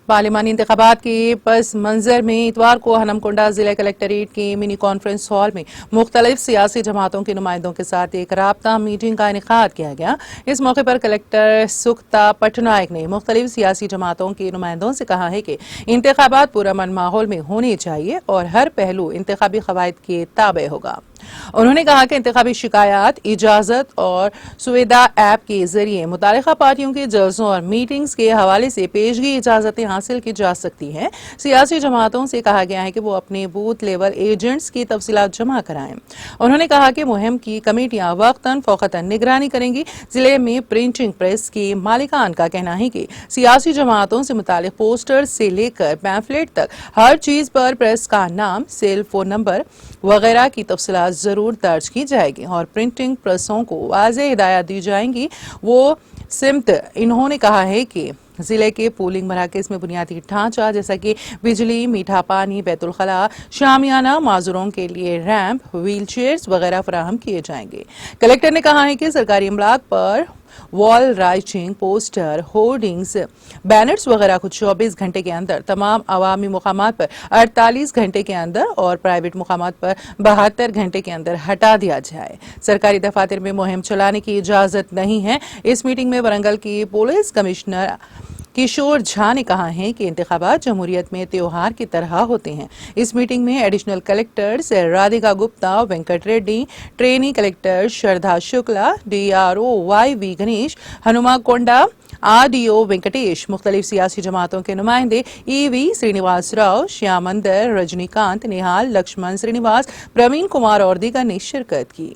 पार्लिमानी इंतखाबात के पस मंजर में इतवार को हनमकुंडा जिला कलेक्ट्रेट के मिनी कॉन्फ्रेंस हॉल में मुख्तलिफ सियासी जमातों के नुमाइंदों के साथ एक राब्ता मीटिंग का इनेकाद किया गया। इस मौके पर कलेक्टर सुख्ता पटनायक ने मुख्तलिफ सियासी जमातों के नुमाइंदों से कहा है कि इंतखाबात पुरअमन माहौल में होने चाहिए और हर पहलू इंतखाबी कवायद के ताबे होगा। उन्होंने कहा कि इंतखाबी शिकायत इजाजत और सुविधा ऐप के जरिए मुतालिका पार्टियों के जलसों और मीटिंग्स के हवाले से पेशगी इजाजतें हासिल की जा सकती हैं। सियासी जमातों से कहा गया है कि वो अपने बूथ लेवल एजेंट्स की तफसीलात जमा कराएं। उन्होंने कहा कि मुहिम की कमेटियां वक्तन फौकतन निगरानी करेंगी। जिले में प्रिंटिंग प्रेस के मालिकान का कहना है कि सियासी जमातों से मुतालिक पोस्टर से लेकर पैम्फलेट तक हर चीज पर प्रेस का नाम, सेल फोन नंबर वगैरह की तफसीलात जरूर दर्ज की जाएगी और प्रिंटिंग प्रेसों को वाज़ेह हिदायत दी जाएंगी। वो सिमत इन्होंने कहा है कि जिले के पोलिंग मराकज में बुनियादी ढांचा जैसा कि बिजली, मीठा पानी, बैतुल खला, शामियाना, माजूरों के लिए रैंप, व्हील चेयर्स वगैरह फराहम किए जाएंगे। कलेक्टर ने कहा है कि सरकारी इमलाक पर wall writing, poster, hoardings, banners वगैरह को 24 घंटे के अंदर, तमाम अवामी मुकामात पर 48 घंटे के अंदर और प्राइवेट मुकामात पर 72 घंटे के अंदर हटा दिया जाए। सरकारी दफातर में मुहिम चलाने की इजाजत नहीं है। इस मीटिंग में वरंगल की पुलिस कमिश्नर किशोर झा ने कहा है कि इंतखाबात जमहूरियत में त्योहार की तरह होते हैं। इस मीटिंग में additional collectors Radhika Gupta, Venkat Reddy, trainee collector Shraddha Shukla, DRO YV Ganesh, Hanumakonda, RDO Venkatesh, मुख्तलिफ सियासी जमातों के नुमाइंदे EV श्रीनिवास राव, श्याम अंदर, रजनीकांत, निहाल, लक्ष्मण श्रीनिवास, प्रवीण कुमार और दीगर ने शिरकत की।